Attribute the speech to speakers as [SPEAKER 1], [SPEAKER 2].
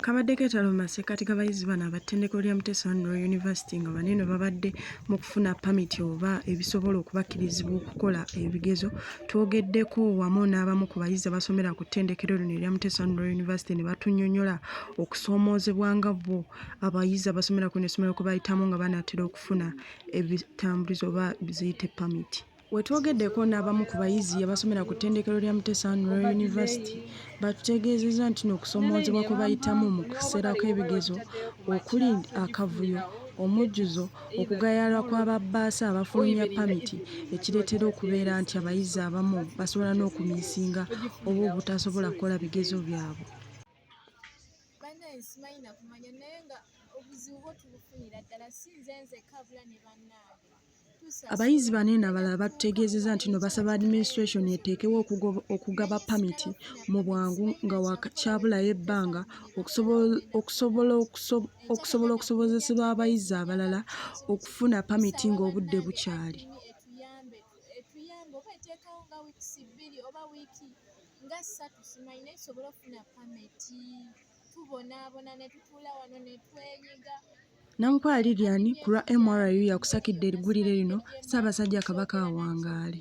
[SPEAKER 1] Kabadde keetalo mu masekkati g'abayizi bano abattendekero lya Muteesa Royal University nga banene babadde mu kufuna pamiti oba ebisobola okubakkirizibwa okukola ebigezo. Twogeddeko wamu n'abamu ku bayizi abasomera ku ttendekero lino erya Muteesa Royal University ne batunnyonnyola okusoomoozebwa nga bo abayizi abasomera ku essomero kwe bayitamu nga banaatera okufuna ebitambulizo oba biziyite pamiti. Wetwogeddeko n'abamu ku bayizi abasomera ku ttendekero lya Muteesa Royal University batutegeezezza nti n'okusoomoozebwa kwe bayitamu mu kuseerako ebigezo okuli akavuyo, omujjuzo, okugayaalwa kw'ababbaasa abafulumya pamiti ekireetera okubeera nti abayizi abamu basobola n'okumiisinga oba obutasobola kukola bigezo byabwe.
[SPEAKER 2] Simanyi nakumanya naye nga obuzibu bwo tubufunira ddala si nze nzekka wabula ne bannaabwe.
[SPEAKER 1] Abayizi banene abalala batutegeezezza nti no basaba administration eteekewo okugaba pamiti mu bwangu nga wakyabulayo ebbanga okusobola okusobozesebwa abayizi abalala okufuna pamiti ng'obudde bukyali.
[SPEAKER 2] Etuyambe oba eteekawo nga wiikisi 2 oba wiiki nga 3 simanyi naye tusobole okufuna pamiti. Tubonaabona ne tutuula wano ne twenyiga.
[SPEAKER 1] Namukwaya Lilian ku lwa MRU yakusakidde eggulire lino. Ssaabasajja Kabaka awangaale.